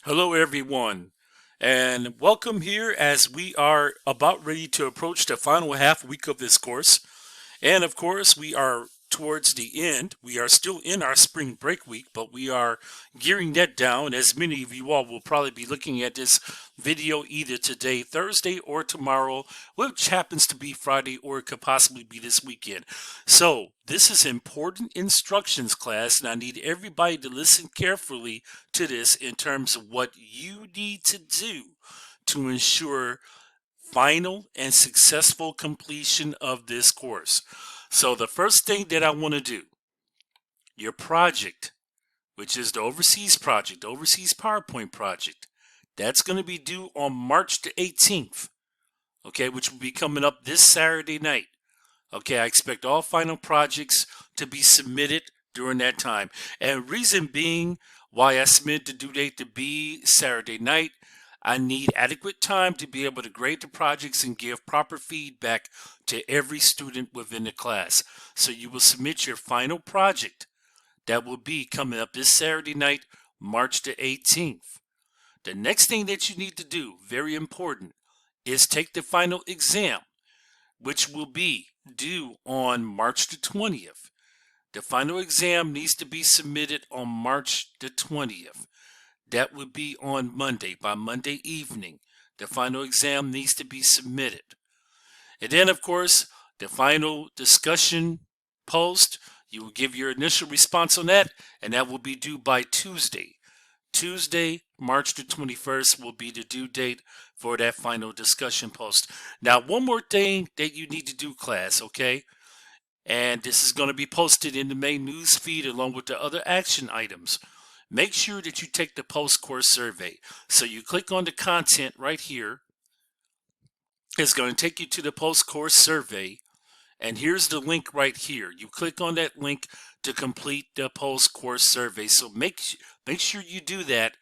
Hello, everyone, and welcome here as we are about ready to approach the final half week of this course. And of course, we are towards the end. We are still in our spring break week, but we are gearing that down, as many of you all will probably be looking at this video either today, Thursday, or tomorrow, which happens to be Friday, or it could possibly be this weekend. So this is important instructions class, and I need everybody to listen carefully to this in terms of what you need to do to ensure final and successful completion of this course. So the first thing that I want to do, your project, which is the overseas project, overseas PowerPoint project, that's going to be due on March the 18th, okay, which will be coming up this Saturday night. Okay, I expect all final projects to be submitted during that time. And reason being why I submitted the due date to be Saturday night, I need adequate time to be able to grade the projects and give proper feedback to every student within the class. So you will submit your final project that will be coming up this Saturday night, March the 18th. The next thing that you need to do, very important, is take the final exam, which will be due on March the 20th. The final exam needs to be submitted on March the 20th. That would be on Monday. By Monday evening, the final exam needs to be submitted. And then, of course, the final discussion post, you will give your initial response on that, and that will be due by Tuesday. Tuesday, March the 21st will be the due date for that final discussion post. Now, one more thing that you need to do, class, okay? And this is going to be posted in the main news feed along with the other action items. Make sure that you take the post-course survey. So you click on the content right here. It's going to take you to the post-course survey. And here's the link right here. You click on that link to complete the post-course survey. So make sure you do that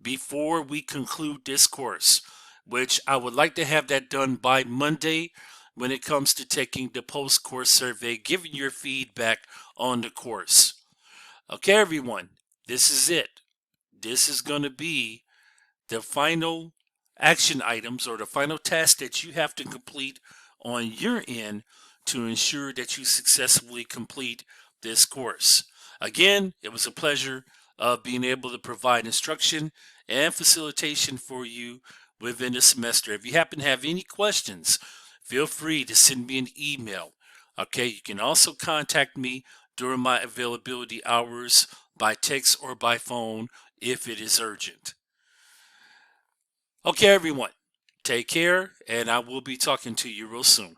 before we conclude this course, which I would like to have that done by Monday when it comes to taking the post-course survey, giving your feedback on the course. Okay, everyone. This is it. This is going to be the final action items or the final task that you have to complete on your end to ensure that you successfully complete this course. Again, it was a pleasure of being able to provide instruction and facilitation for you within the semester. If you happen to have any questions, feel free to send me an email. Okay, you can also contact me during my availability hours by text or by phone if it is urgent. Okay, everyone, take care, and I will be talking to you real soon.